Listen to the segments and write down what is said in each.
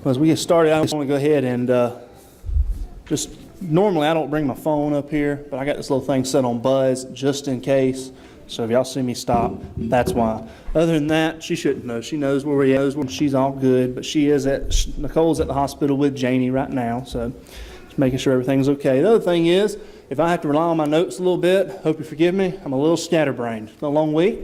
As we get started, I just want to go ahead and normally I don't bring my phone up here, but I got this little thing set on buzz just in case. So if y'all see me stop, that's why. Other than that, she shouldn't know. She knows where we are. She's all good, but Nicole's at the hospital with Janie right now, so just making sure everything's okay. The other thing is, if I have to rely on my notes a little bit, hope you forgive me. I'm a little scatterbrained. It's been a long week,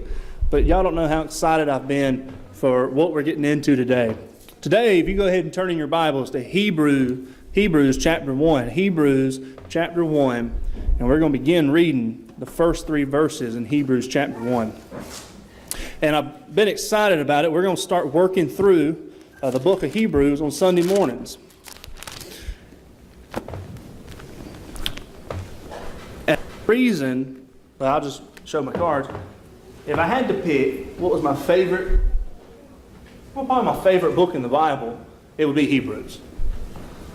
but y'all don't know how excited I've been for what we're getting into today. Today, if you go ahead and turn in your Bibles to Hebrews chapter 1. Hebrews chapter 1. And we're going to begin reading the first 3 verses in Hebrews chapter 1. And I've been excited about it. We're going to start working through the book of Hebrews on Sunday mornings. And the reason, I'll just show my cards. If I had to pick what was my favorite, probably my favorite book in the Bible, it would be Hebrews.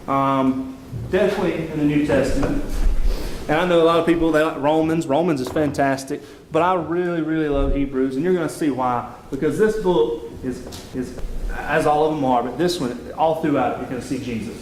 Definitely in the New Testament. And I know a lot of people, they like Romans. Romans is fantastic. But I really, really love Hebrews. And you're going to see why. Because this book is, as all of them are, but this one, all throughout it, you're going to see Jesus.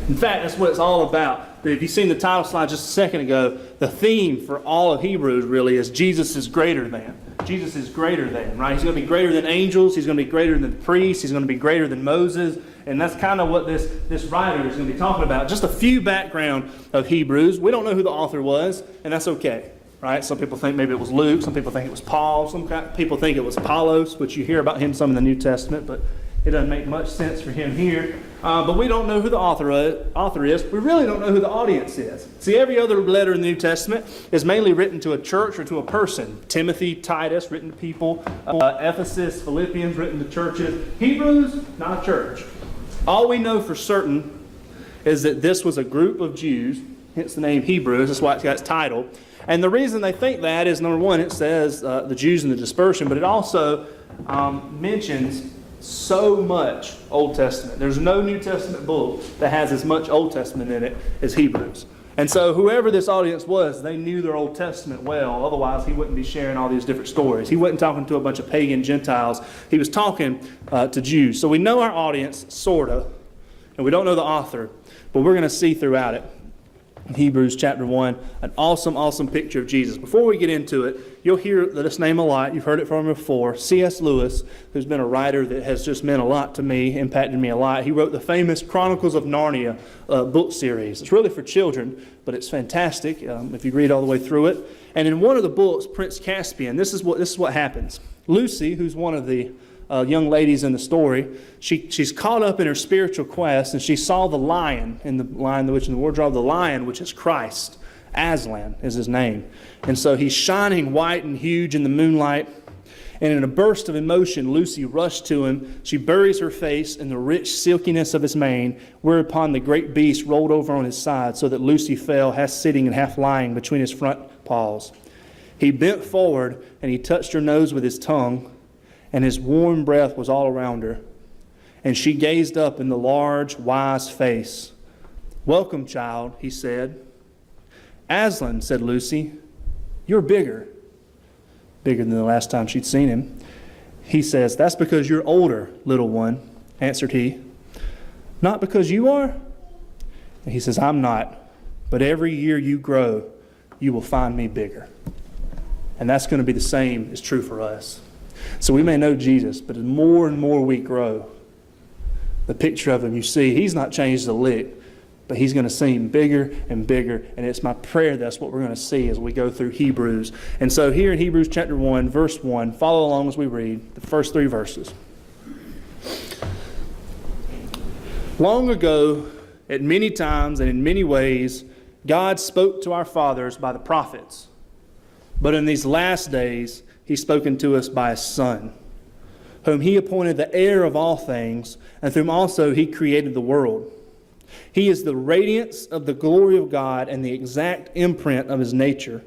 In fact, that's what it's all about. If you've seen the title slide just a second ago, the theme for all of Hebrews really is Jesus is greater than. Jesus is greater than, right? He's going to be greater than angels. He's going to be greater than the priests. He's going to be greater than Moses. And that's kind of what this writer is going to be talking about. Just a few background of Hebrews. We don't know who the author was, and that's okay, right? Some people think maybe it was Luke. Some people think it was Paul. Some people think it was Apollos, which you hear about him some in the New Testament, but it doesn't make much sense for him here. But we don't know who the author is. We really don't know who the audience is. See, every other letter in the New Testament is mainly written to a church or to a person. Timothy, Titus, written to people. Ephesus, Philippians, written to churches. Hebrews, not a church. All we know for certain is that this was a group of Jews, hence the name Hebrews. That's why it's got its title. And the reason they think that is, number one, it says the Jews in the dispersion, but it also mentions so much Old Testament. There's no New Testament book that has as much Old Testament in it as Hebrews. And so whoever this audience was, they knew their Old Testament well. Otherwise, he wouldn't be sharing all these different stories. He wasn't talking to a bunch of pagan Gentiles. He was talking to Jews. So we know our audience, sort of, and we don't know the author, but we're going to see throughout it. Hebrews chapter 1, an awesome, awesome picture of Jesus. Before we get into it, you'll hear this name a lot. You've heard it from him before. C.S. Lewis, who's been a writer that has just meant a lot to me, impacted me a lot. He wrote the famous Chronicles of Narnia book series. It's really for children, but it's fantastic if you read all the way through it. And in one of the books, Prince Caspian, this is what happens. Lucy, who's one of the young ladies in the story, she's caught up in her spiritual quest, and she saw the Lion in the Lion, the Witch, and the Wardrobe, the Lion, which is Christ. Aslan is his name. And so he's shining white and huge in the moonlight. And in a burst of emotion, Lucy rushed to him. She buries her face in the rich silkiness of his mane, whereupon the great beast rolled over on his side, so that Lucy fell, half sitting and half lying between his front paws. He bent forward, and he touched her nose with his tongue, and his warm breath was all around her. And she gazed up in the large, wise face. "Welcome, child," he said. "Aslan," said Lucy, "you're bigger." Bigger than the last time she'd seen him. He says, "That's because you're older, little one," answered he. "Not because you are?" And he says, "I'm not. But every year you grow, you will find me bigger." And that's going to be the same is true for us. So we may know Jesus, but as more and more we grow, the picture of him you see, he's not changed a lick, but he's going to seem bigger and bigger. And it's my prayer that's what we're going to see as we go through Hebrews. And so here in Hebrews chapter 1, verse 1, follow along as we read the first 3 verses. Long ago, at many times and in many ways, God spoke to our fathers by the prophets. But in these last days, he's spoken to us by his Son, whom he appointed the heir of all things, and through whom also he created the world. He is the radiance of the glory of God and the exact imprint of his nature.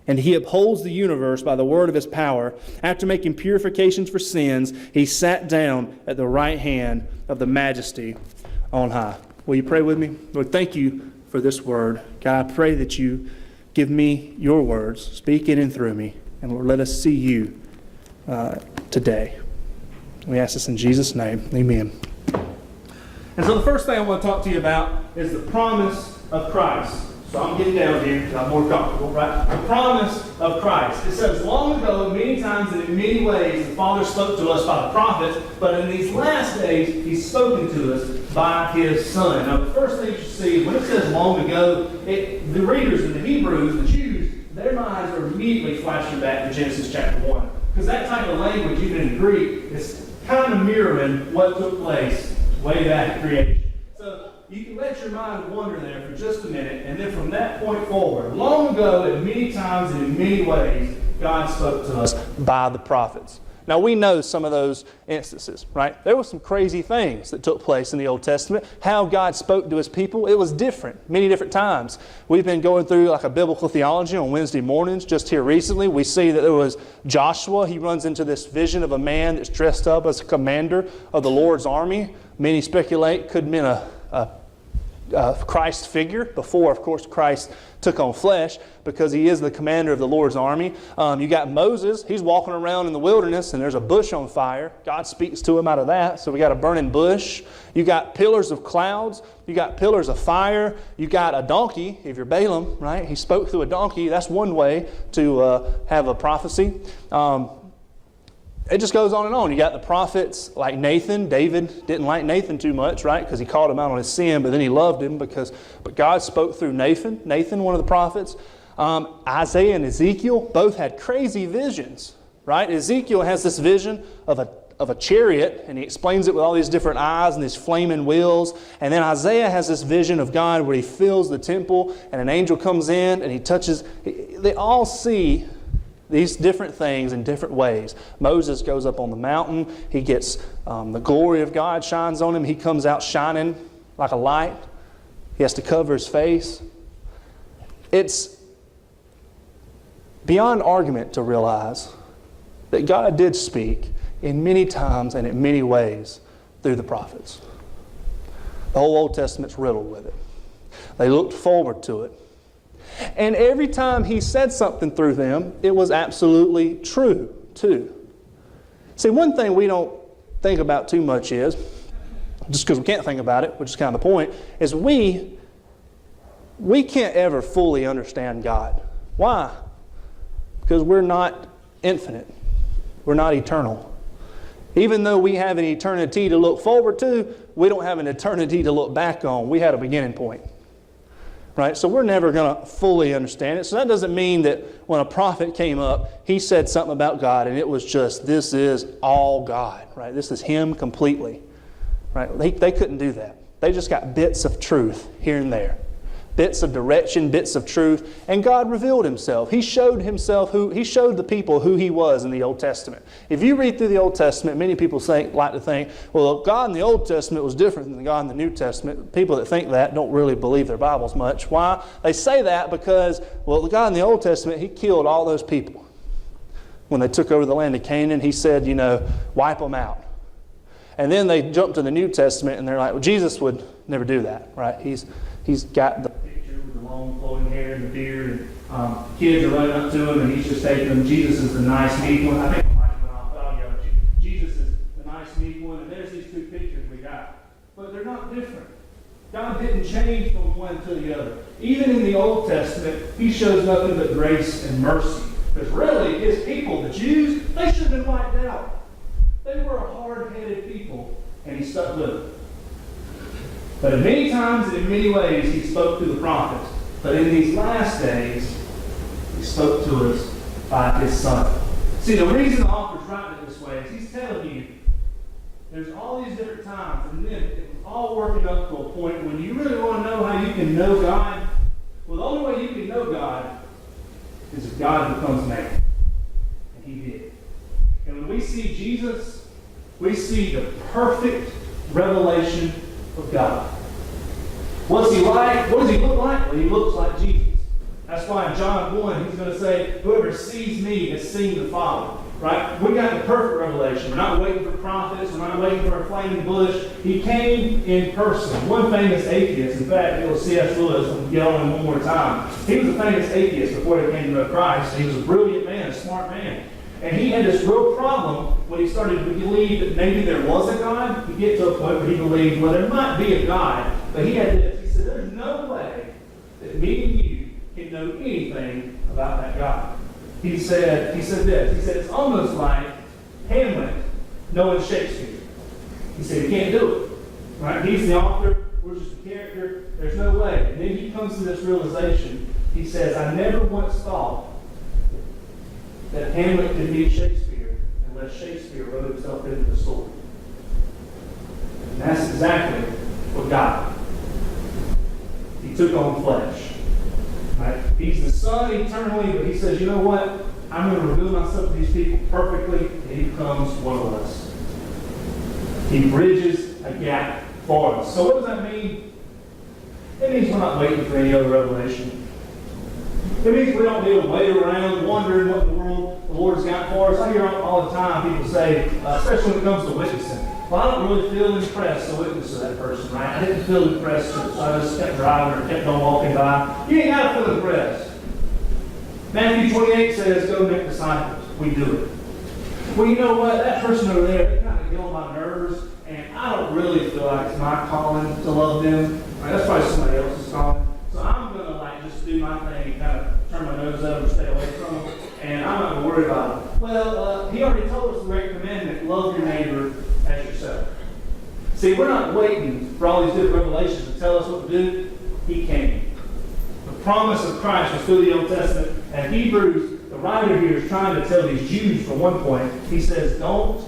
And he upholds the universe by the word of his power. After making purifications for sins, he sat down at the right hand of the Majesty on high. Will you pray with me? Lord, thank you for this word. God, I pray that you give me your words, speak in and through me. And Lord, let us see you today. We ask this in Jesus' name. Amen. And so the first thing I want to talk to you about is the promise of Christ. So I'm getting down here because I'm more comfortable, right? The promise of Christ. It says, long ago, many times and in many ways, the Father spoke to us by the prophets, but in these last days, He's spoken to us by His Son. Now, the first thing you should see, when it says long ago, the readers and the Hebrews, the Jews, their minds are immediately flashing back to Genesis chapter 1. Because that type of language, even in Greek, is kind of mirroring what took place way back in creation. So you can let your mind wander there for just a minute, and then from that point forward, long ago, and many times and in many ways, God spoke to us by the prophets. Now, we know some of those instances, right? There were some crazy things that took place in the Old Testament. How God spoke to His people, it was different, many different times. We've been going through like a biblical theology on Wednesday mornings. Just here recently, we see that there was Joshua. He runs into this vision of a man that's dressed up as a commander of the Lord's army. Many speculate could mean a Christ figure before, of course, Christ took on flesh, because He is the commander of the Lord's army. You got Moses. He's walking around in the wilderness and there's a bush on fire. God speaks to him out of that. So we got a burning bush. You got pillars of clouds. You got pillars of fire. You got a donkey, if you're Balaam, right? He spoke through a donkey. That's one way to have a prophecy. It just goes on and on. You got the prophets like Nathan. David didn't like Nathan too much, right? Because he called him out on his sin, but then he loved him but God spoke through Nathan, one of the prophets. Isaiah and Ezekiel both had crazy visions, right? Ezekiel has this vision of a chariot, and he explains it with all these different eyes and these flaming wheels. And then Isaiah has this vision of God where he fills the temple and an angel comes in and he touches. They all see these different things in different ways. Moses goes up on the mountain. He gets the glory of God shines on him. He comes out shining like a light. He has to cover his face. It's beyond argument to realize that God did speak in many times and in many ways through the prophets. The whole Old Testament's riddled with it. They looked forward to it. And every time He said something through them, it was absolutely true, too. See, one thing we don't think about too much is, just because we can't think about it, which is kind of the point, is we can't ever fully understand God. Why? Because we're not infinite. We're not eternal. Even though we have an eternity to look forward to, we don't have an eternity to look back on. We had a beginning point. Right? So we're never going to fully understand it. So that doesn't mean that when a prophet came up, he said something about God and it was just, this is all God. Right? This is Him completely. Right? They couldn't do that. They just got bits of truth here and there. Bits of direction, bits of truth. And God revealed Himself. He showed the people who He was in the Old Testament. If you read through the Old Testament, many people like to think, well, God in the Old Testament was different than God in the New Testament. People that think that don't really believe their Bibles much. Why? They say that because, well, the God in the Old Testament, He killed all those people. When they took over the land of Canaan, He said, wipe them out. And then they jump to the New Testament and they're like, well, Jesus would never do that, right? He's got the picture with the long flowing hair and the beard, and kids are running up to Him and He's just taking them. Jesus is the nice, meek one. I think I might went off. I'll yell at you. Jesus is the nice, meek one, and there's these two pictures we got. But they're not different. God didn't change from one to the other. Even in the Old Testament, He shows nothing but grace and mercy. Because really, His people, the Jews, they should have been wiped out. They were a hard-headed people, and He stuck with them. But in many times and in many ways, He spoke to the prophets. But in these last days, He spoke to us by His Son. See, the reason the author's writing it this way is he's telling you there's all these different times, and then it was all working up to a point when you really want to know how you can know God. Well, the only way you can know God is if God becomes man. And He did. And when we see Jesus, we see the perfect revelation of God. What's He like? What does He look like? Well, He looks like Jesus. That's why in John 1, He's going to say, whoever sees me has seen the Father. Right? We got the perfect revelation. We're not waiting for prophets. We're not waiting for a flaming bush. He came in person. One famous atheist, in fact, it was C.S. Lewis. I'm yelling one more time. He was a famous atheist before he came to know Christ. He was a brilliant man, a smart man. And he had this real problem when he started to believe that maybe there was a God. He get to a point where he believed, well, there might be a God. But he had this. He said, there's no way that me and you can know anything about that God. He said this. He said, it's almost like Hamlet knowing Shakespeare. He said, he can't do it. Right? He's the author. We're just a character. There's no way. And then he comes to this realization. He says, I never once thought that Hamlet could meet Shakespeare unless Shakespeare wrote himself into the story. And that's exactly what God did. He took on flesh. Right? He's the Son eternally, but he says, you know what? I'm going to reveal myself to these people perfectly, and he becomes one of us. He bridges a gap for us. So what does that mean? It means we're not waiting for any other revelation. It means we don't need to wait around wondering what in the world the Lord's got for us. I hear all the time people say, especially when it comes to witnessing, well, I don't really feel impressed to witness to that person, right? I didn't feel impressed, so I just kept driving or kept on walking by. You ain't got to feel impressed. Matthew 28 says, go make disciples. We do it. Well, you know what? That person over there, they kind of get on my nerves, and I don't really feel like it's my calling to love them. Right? That's probably somebody else's calling. So I'm going to just do my thing and kind of turn my nose up and stay away from them, and I'm not going to worry about it. Well, he already told us the great commandment, love your neighbor as yourself. See, we're not waiting for all these different revelations to tell us what to do. He came. The promise of Christ was through the Old Testament. And Hebrews, the writer here is trying to tell these Jews from one point, he says, don't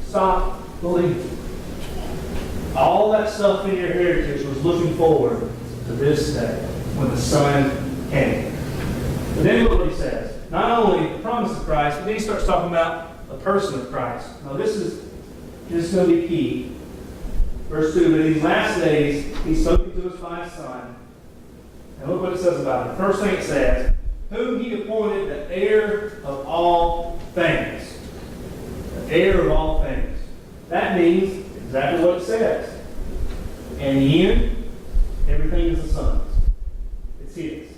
stop believing. All that stuff in your heritage was looking forward to this day when the Son came. But then look what he says. Not only the promise of Christ, but then he starts talking about the person of Christ. Now this is going to be key. Verse 2, but in these last days, he's spoken to us by his Son. And look what it says about it. First thing it says, whom he appointed the heir of all things. The heir of all things. That means exactly what it says. In the end, everything is the Son's. It's his.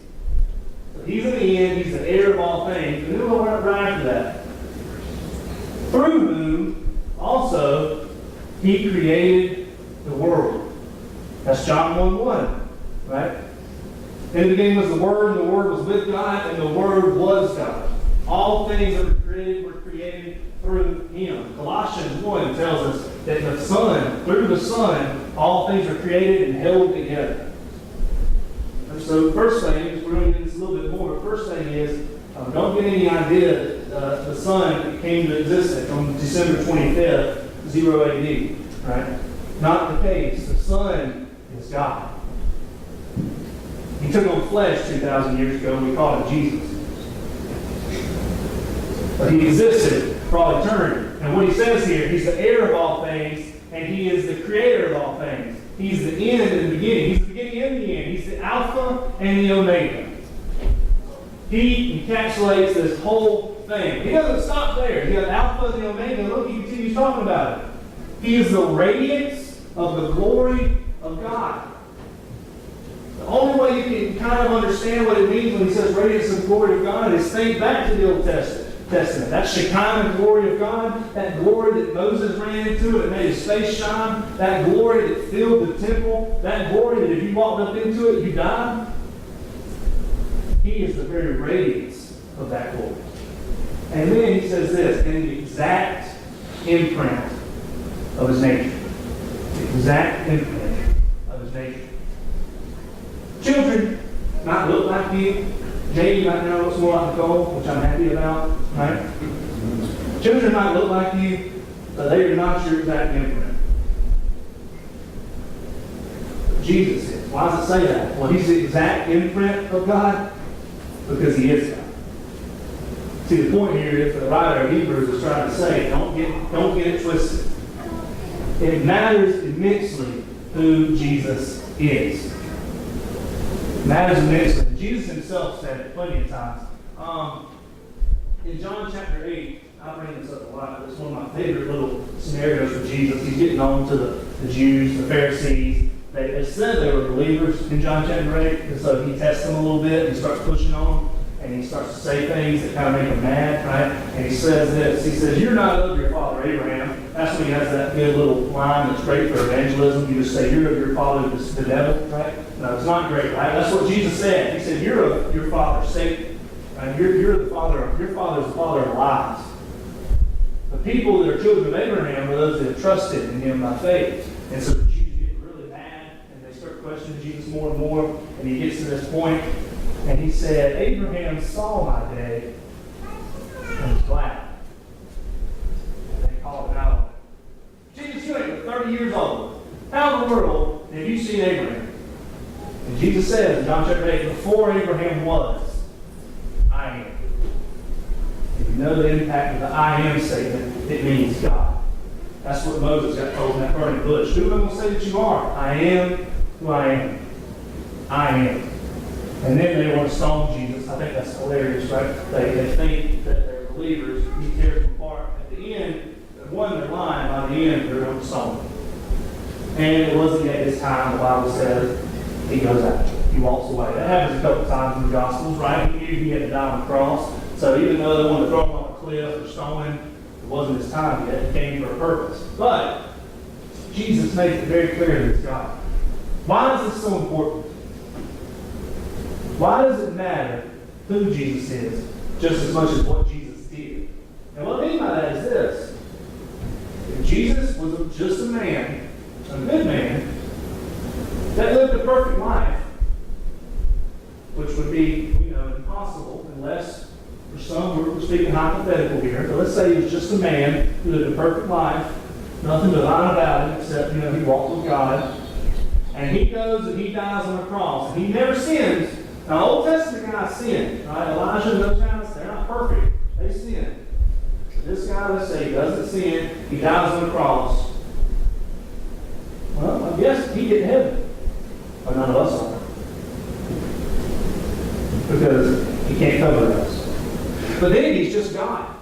So he's in the end, he's the heir of all things. And then we'll run right after that. Through whom also he created the world. That's John 1:1, right? In the beginning was the Word, and the Word was with God, and the Word was God. All things that were created through Him. Colossians 1 tells us that the Son, through the Son, all things are created and held together. And so first thing, we're going to get this a little bit more, but first thing is, don't get any idea that the Son came to existence on December 25th, 0 AD. Right? Not the case. The Son is God. He took on flesh 2,000 years ago, and we call him Jesus. But he existed for all eternity. And what he says here, he's the heir of all things, and he is the creator of all things. He's the end and the beginning. He's the beginning and the end. He's the Alpha and the Omega. He encapsulates this whole thing. He doesn't stop there. He got Alpha and the Omega. Look, he continues talking about it. He is the radiance of the glory of God. The only way you can kind of understand what it means when he says radiance of the glory of God is think back to the Old Testament. That Shekinah glory of God, that glory that Moses ran into, that made his face shine, that glory that filled the temple, that glory that if you walked up into it, you died. He is the very radiance of that glory. And then he says this, in the exact imprint of his nature. The exact imprint of his nature. Children might look like you. Jay might know what's more like Nicole, which I'm happy about, right? Children might look like you, but they are not your exact imprint. Jesus is. Why does it say that? Well, he's the exact imprint of God because he is God. See, the point here is the writer of Hebrews is trying to say, don't get it twisted. It matters immensely who Jesus is. It matters immensely. Jesus himself said it plenty of times. In John chapter 8, I bring this up a lot, but it's one of my favorite little scenarios for Jesus. He's getting on to the Jews, the Pharisees. They said they were believers in John chapter 8, and so he tests them a little bit, and he starts pushing on them. and he starts to say things that kind of make him mad, right? And he says this. He says, "You're not of your father Abraham." That's when he has that good little line that's great for evangelism. You just say, "You're of your father the devil," right? No, it's not great, right? That's what Jesus said. He said, "You're of your father Satan." Right? You're the father. Your father is the father of lies. The people that are children of Abraham are those that have trusted in him by faith. And so the Jews get really mad, and they start questioning Jesus more and more. And he gets to this point, and he said, "Abraham saw my day and was glad." And they called him out on it. "Jesus, you ain't but 30 years old. How in the world have you seen Abraham?" And Jesus says in John chapter 8, "Before Abraham was, I am." If you know the impact of the "I am" statement, it means God. That's what Moses got told in that burning bush. "Who am I going to say that you are? I am who I am. I am." And then they want to stone Jesus. I think that's hilarious, right? They think that they're believers. He tears them apart. At the end, one, they're lying. By the end, they're going to stone him. And it wasn't at this time, the Bible says, he goes out. He walks away. That happens a couple times in the Gospels, right? He knew he had to die on the cross. So even though they wanted to throw him off a cliff or stone him, it wasn't his time yet. He came for a purpose. But Jesus makes it very clear that it's God. Why is this so important? Why does it matter who Jesus is just as much as what Jesus did? And what I mean by that is this. If Jesus was just a man, a good man, that lived a perfect life, which would be, impossible unless, for some, we're speaking hypothetical here, but let's say he was just a man who lived a perfect life, nothing divine about him except, he walked with God, and he goes and he dies on the cross, and he never sins. Now, Old Testament guys sin, right? Elijah and those guys, they're not perfect. They sin. But this guy, let's say, he doesn't sin, he dies on the cross. Well, I guess he get to heaven. But none of us are. Because he can't cover us. But then he's just God.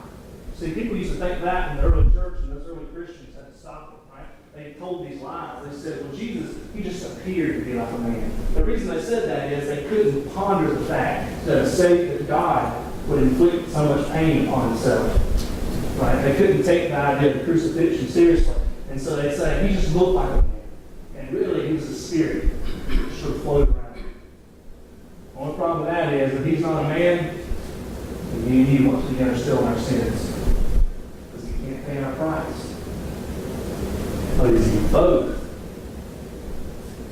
See, people used to think that in the early church, and those early Christians had to stop it, right? They told these lies. They said, well, Jesus, he just appeared to be like a man. The reason they said that is they couldn't ponder the fact that God would inflict so much pain upon himself. Right? They couldn't take the idea of the crucifixion seriously. And so they say, he just looked like a man. And really, he was a spirit that sort of floated around. The only problem with that is, if he's not a man, then me and you once again are still in our sins. Because he can't pay our price. But is he both?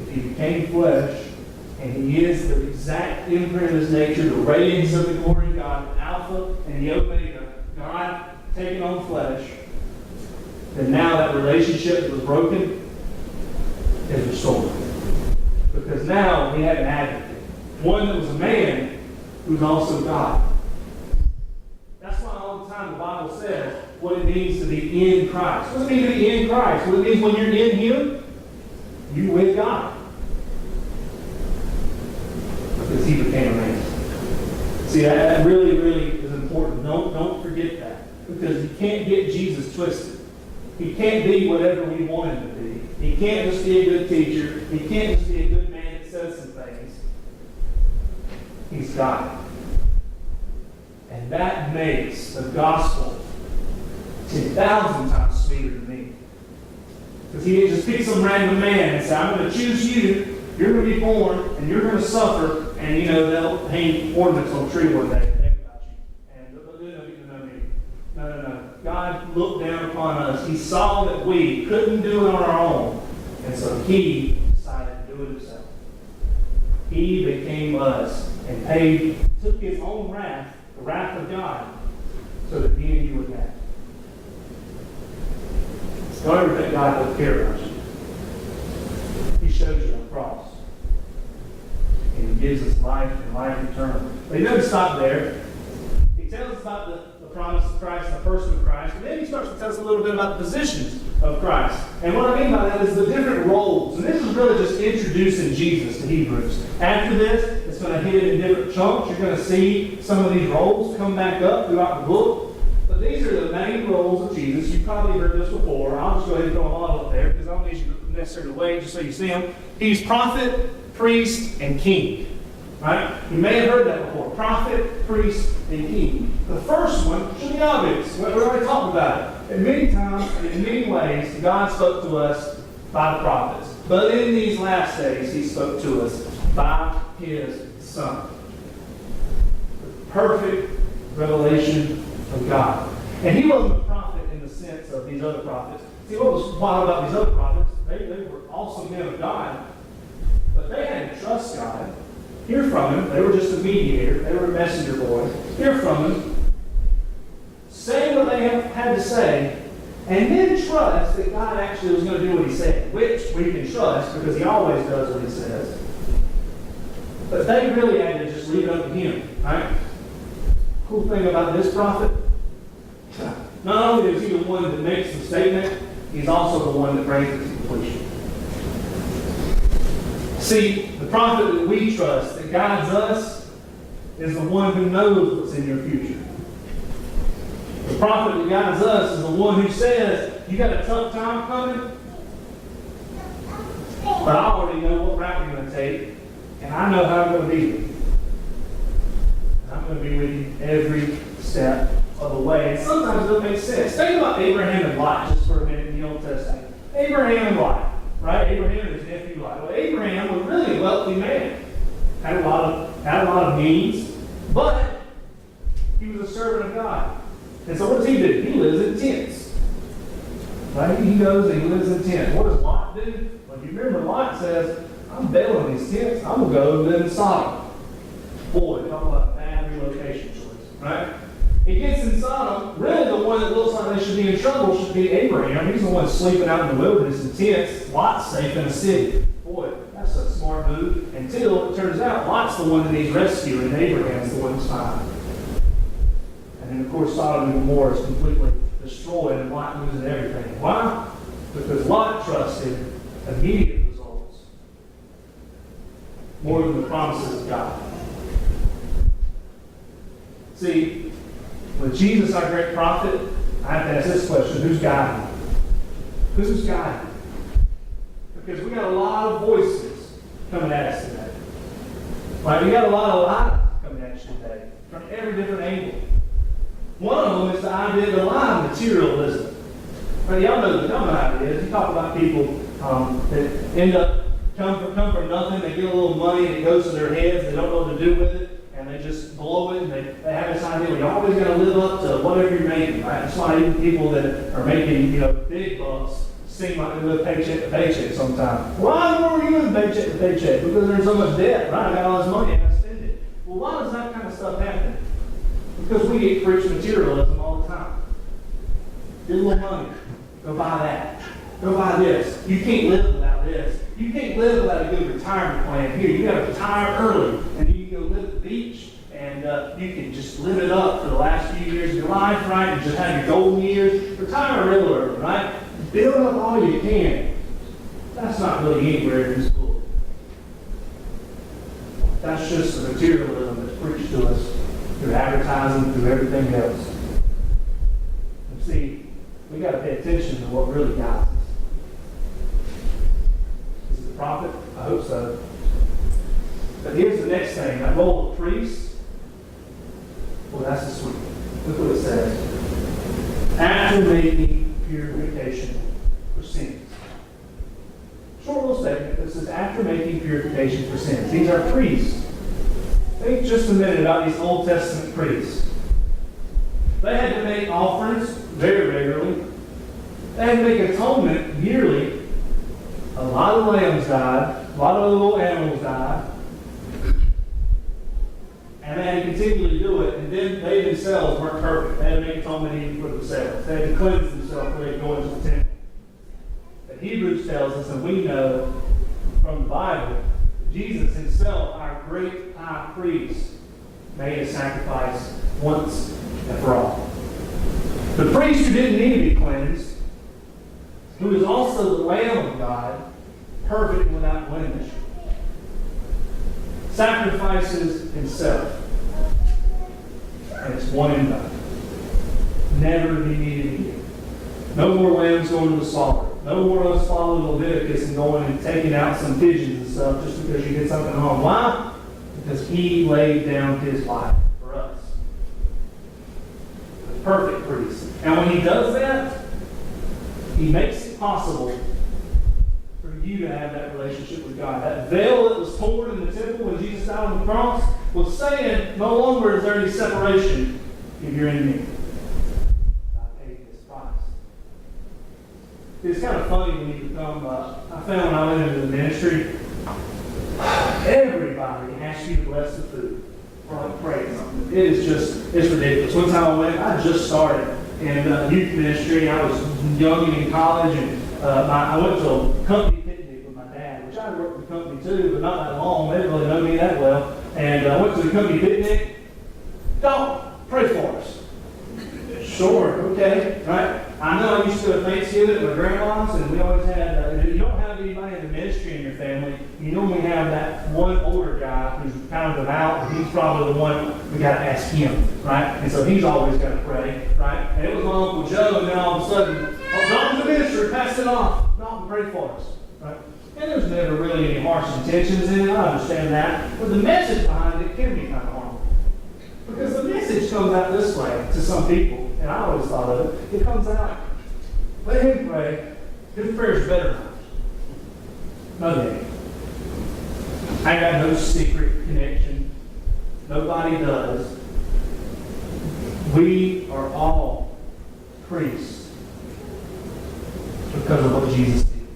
If he became flesh, and he is the exact imprint of his nature, the radiance of the glory of God, the Alpha and the Omega, God taking on flesh, then now that relationship that was broken is restored. Because now we have an advocate. One that was a man who was also God. That's why all the time the Bible says what it means to be in Christ. What does it mean to be in Christ? What it means when you're in him, you're with God. Because he became a man. See, that really, really is important. Don't forget that. Because you can't get Jesus twisted. He can't be whatever we want him to be. He can't just be a good teacher. He can't just be a good man that says some things. He's God. And that makes the gospel 10,000 times sweeter to me. Because he didn't just pick some random man and say, I'm going to choose you, you're going to be born, and you're going to suffer, and they'll hang ornaments on a tree one day and think about you. And they'll get to know me. No. God looked down upon us. He saw that we couldn't do it on our own. And so he decided to do it himself. He became us and took his own wrath, the wrath of God, so that me and you would have. Don't ever think God doesn't care about you. He shows you on the cross. And he gives us life and life eternal. But he doesn't stop there. He tells us about the promise of Christ and the person of Christ. And then he starts to tell us a little bit about the positions of Christ. And what I mean by that is the different roles. And this is really just introducing Jesus to Hebrews. After this, it's going to hit it in different chunks. You're going to see some of these roles come back up throughout the book. But these are the main roles of Jesus. You've probably heard this before. I'll just go ahead and throw them all up there because I don't need you to necessarily wait just so you see them. He's prophet, priest, and king. Right? You may have heard that before. Prophet, priest, and king. The first one should be obvious. We already talked about it. And many times, and in many ways, God spoke to us by the prophets. But in these last days, He spoke to us by His Son. The perfect revelation of God. And He wasn't a prophet in the sense of these other prophets. See, what was wild about these other prophets? They were awesome men of God. But they had to trust God. Hear from Him. They were just a mediator. They were a messenger boy. Hear from Him. Say what they had to say. And then trust that God actually was going to do what He said. Which we can trust because He always does what He says. But they really had to just leave it up to Him. Right? Cool thing about this prophet. Not only is he the one that makes the statement, he's also the one that brings it to completion. See, the prophet that we trust, that guides us, is the one who knows what's in your future. The prophet that guides us is the one who says, you got a tough time coming, but I already know what route you're going to take, and I know how I'm going to be with you. I'm going to be with you every step of the way. And sometimes it doesn't make sense. Think about Abraham and Lot just for a minute in the Old Testament. Abraham and Lot, right? Abraham and his nephew Lot. Well, Abraham was really a wealthy man. Had a lot of means, but he was a servant of God. And so what does he do? He lives in tents. Right? He goes and he lives in tents. What does Lot do? Well, you remember Lot says, I'm bailing these tents. I'm going to go live in Sodom. Boy, talk about a bad relocation choice. Right? He gets in Sodom. Really, the one that looks like they should be in trouble should be Abraham. He's the one sleeping out in the wilderness in tents. Lot's safe in a city. Boy, that's a smart move. Until it turns out Lot's the one that needs rescue, and Abraham's the one that's fine. And then, of course, Sodom and Gomorrah is completely destroyed, and Lot loses everything. Why? Because Lot trusted immediate results more than the promises of God. See, with Jesus, our great prophet, I have to ask this question: who's guiding? Who's guiding? Because we got a lot of voices coming at us today. Right? We got a lot of lies coming at you today from every different angle. One of them is the idea of the lie of materialism. Right? Y'all know what idea is. You talk about people that end up come from nothing. They get a little money and it goes to their heads. They don't know what to do with it. And they just blow it, and they have this idea, well, you're always going to live up to whatever you're making, right? That's why even people that are making, big bucks seem like they live paycheck to paycheck sometimes. Why are you living paycheck to paycheck? Because there's so much debt, right? I got all this money, I got to spend it. Well, why does that kind of stuff happen? Because we get preached materialism all the time. Get a little money. Go buy that. Go buy this. You can't live without this. You can't live without a good retirement plan. Here, you got to retire early, and you can go live at the beach, and you can just live it up for the last few years of your life, right? And just have your golden years. Retire real early, right? Build up all you can. That's not really anywhere in this book. That's just the materialism that's preached to us through advertising, through everything else. And see, we got to pay attention to what really guides us. Is it the prophet? I hope so. But here's the next thing. That role of priest, well, that's the sweet. Look what it says. After making purification for sins. Short little statement that says, after making purification for sins. These are priests. Think just a minute about these Old Testament priests. They had to make offerings very regularly. They had to make atonement yearly. A lot of lambs died. A lot of little animals died. And they had to continually do it. And then they themselves weren't perfect. They had to make atonement even for themselves. They had to cleanse themselves before they could go into the temple. But Hebrews tells us, and we know from the Bible, Jesus himself, our great high priest, made a sacrifice once and for all. The priest who didn't need to be cleansed, who is also the Lamb of God, perfect and without blemish, sacrifices himself. And it's one and done. Never to be needed again. No more lambs going to the slaughter. No more of us following Leviticus and going and taking out some pigeons and stuff just because you did something wrong. Why? because he laid down his life for us. The perfect priest. And when he does that, he makes it possible for you to have that relationship with God. That veil that was torn in the temple when Jesus died on the cross was saying, no longer is there any separation if you're in me. I paid this price. It's kind of funny when you become, I found when I went into the ministry, everybody asks you to bless the food or like pray something. It is just, it's ridiculous. One time I went, I just started in youth ministry. I was young and in college, and I went to a company picnic with my dad, which I worked with the company too, but not that long. They didn't really know me that well. And I went to the company picnic. Dalton, pray for us. Sure, okay, right? I know I used to go to Thanksgiving at my grandma's, and we always had, if you don't have anybody in the ministry in your family, you normally have that one older guy who's kind of devout, and he's probably the one we got to ask him, right? And so he's always got to pray, right? And it was my Uncle Joe, and then all of a sudden, oh, Dalton's the minister, pass it off. Dalton, pray for us, right? And there's never really any harsh intentions in it, I understand that, but the message behind it can be kind of harmful. Because the message comes out this way to some people, and I always thought of it. It comes out, let him pray. His prayer's better than ours. No, Daddy. I got no secret connection. Nobody does. We are all priests because of what Jesus did.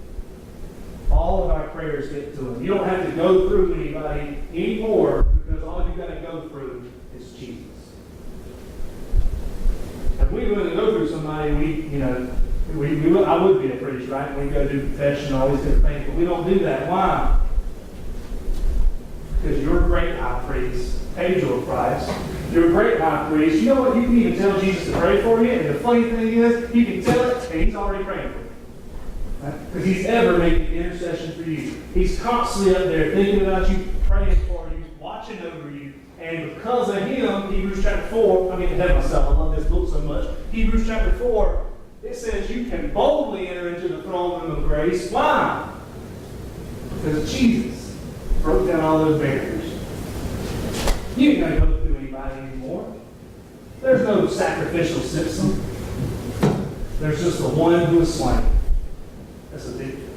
All of our prayers get to him. You don't have to go through anybody anymore because all you've got to go through is Jesus. If we were to go through somebody, I would be a priest, right? We go do confession, all these different things, but we don't do that. Why? Because you're a great high priest, angel of Christ. You're a great high priest. You know what? You can even tell Jesus to pray for you, and the funny thing is, you can tell it, and he's already praying for you. Right? Because he's ever making intercession for you. He's constantly up there thinking about you, praying for you, watching over you. And because of him, Hebrews chapter 4, I myself, I love this book so much. Hebrews chapter 4, it says you can boldly enter into the throne room of grace. Why? Because Jesus broke down all those barriers. You ain't got to go through anybody anymore. There's no sacrificial system. There's just the one who is slain. That's a victory.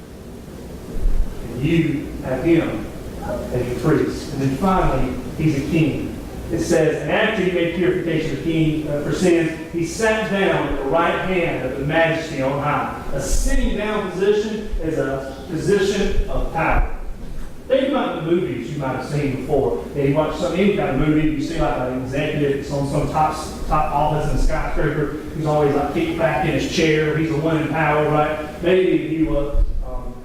And you have him as your priest. And then finally, he's a king. It says, and after he made purification of king for sins, he sat down at the right hand of the majesty on high. A sitting down position is a position of power. Think about the movies you might have seen before. Yeah, you watch any kind of movie, you see like an executive that's on some top office in a skyscraper, who's always like kicked back in his chair, he's the one in power, right? Maybe you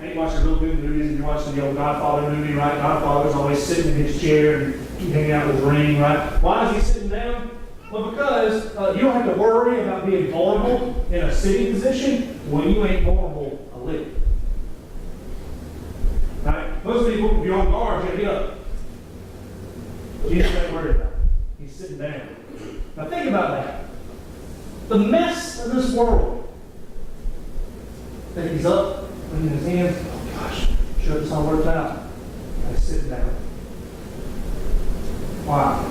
ain't watching real good movies and you're watching the old Godfather movie, right? Godfather's always sitting in his chair and hanging out with his ring, right? Why is he sitting down? Well, because you don't have to worry about being vulnerable in a sitting position when you ain't vulnerable a lick. Right? Most people, if you're on guard, you get up. Jesus ain't worried about it. He's sitting down. Now think about that. The mess of this world that he's up, putting his hands, oh gosh, sure this all worked out. He's sitting down. Why?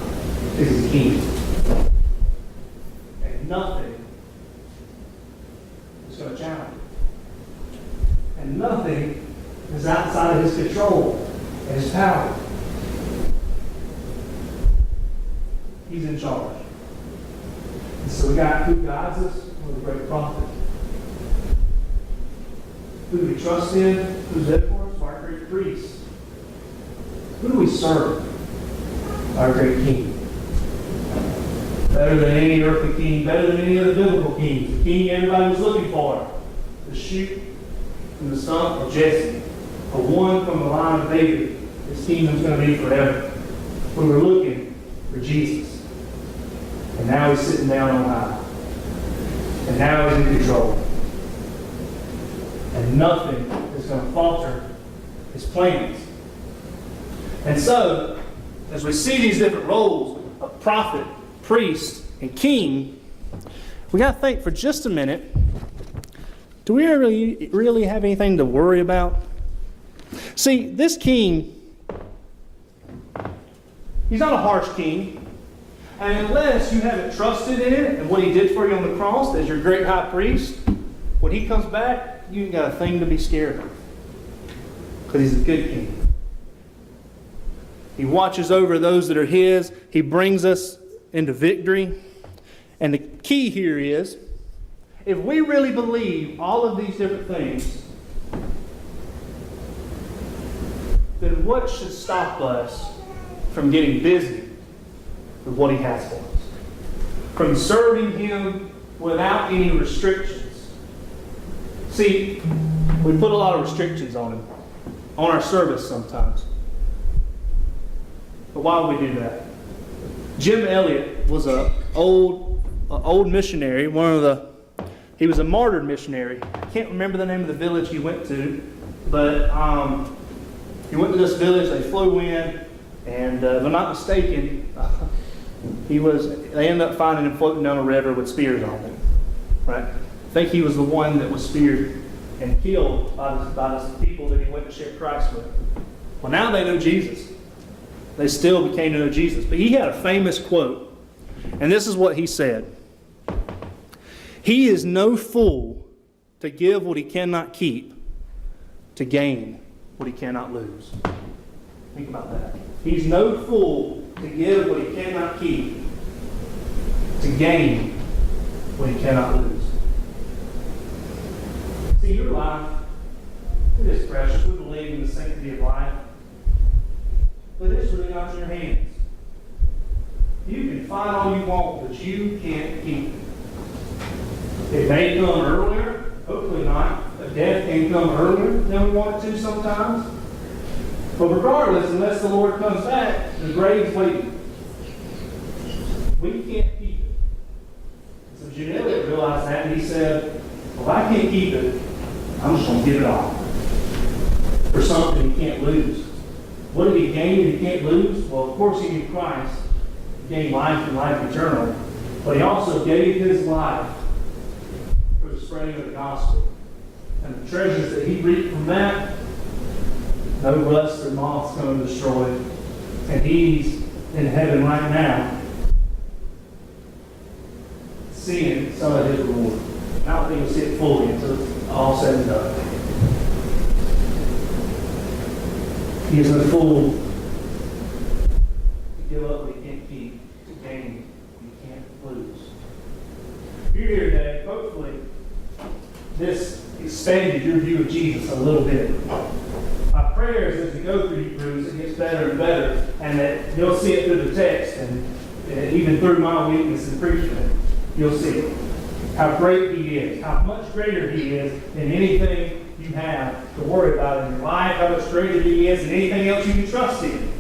Because he's a king. And nothing is going to challenge him. And nothing is outside of his control and his power. He's in charge. And so we got who guides us? Well, the great prophet. Who do we trust in? Who's there for us? Our great priest. Who do we serve? Our great king. Better than any earthly king, better than any other biblical king. The king everybody was looking for. The shoot from the stump of Jesse. The one from the line of David. His kingdom's going to be forever. We were looking for Jesus. And now he's sitting down on high. And now he's in control. And nothing is going to falter his plans. And so, as we see these different roles of prophet, priest, and king, we got to think for just a minute, do we really have anything to worry about? See, this king, He's not a harsh king. And unless you haven't trusted in it and what he did for you on the cross as your great high priest, when he comes back, you ain't got a thing to be scared of. Because he's a good king. He watches over those that are his. He brings us into victory. And the key here is, if we really believe all of these different things, then what should stop us from getting busy with what he has for us? From serving him without any restrictions. See, we put a lot of restrictions on him, on our service sometimes. But why would we do that? Jim Elliot was an old missionary, he was a martyred missionary. I can't remember the name of the village he went to, but he went to this village, they flew in, and if I'm not mistaken, they ended up finding him floating down a river with spears on him. Right? I think he was the one that was speared and killed by the people that he went to share Christ with. Well, now they know Jesus. They still became to know Jesus. But he had a famous quote, and this is what he said. He is no fool to give what he cannot keep to gain what he cannot lose. Think about that. He's no fool to give what he cannot keep to gain what he cannot lose. See, your life, it is precious. We believe in the sanctity of life. But it's really not in your hands. You can find all you want, but you can't keep it. It may come earlier, hopefully not. A death can come earlier than we want it to sometimes. But regardless, unless the Lord comes back, the grave's waiting. We can't keep it. So Jim Elliot realized that, and he said, well, if I can't keep it, I'm just going to give it all for something he can't lose. What did he gain that he can't lose? Well, of course, he knew Christ. He gained life and life eternal. But he also gave his life for the spreading of the gospel. And the treasures that he reaped from that, no rust or moth's going to destroy it. And he's in heaven right now, seeing some of his reward. I don't think he'll see it fully until it's all said and done. He is no fool to give up what he can't keep, to gain what he can't lose. If you're here today, hopefully this expanded your view of Jesus a little bit. My prayer is as we go through Hebrews, it gets better and better, and that you'll see it through the text, and even through my weakness in preaching it, you'll see how great he is, how much greater he is than anything you have to worry about in your life, how much greater he is than anything else you can trust in.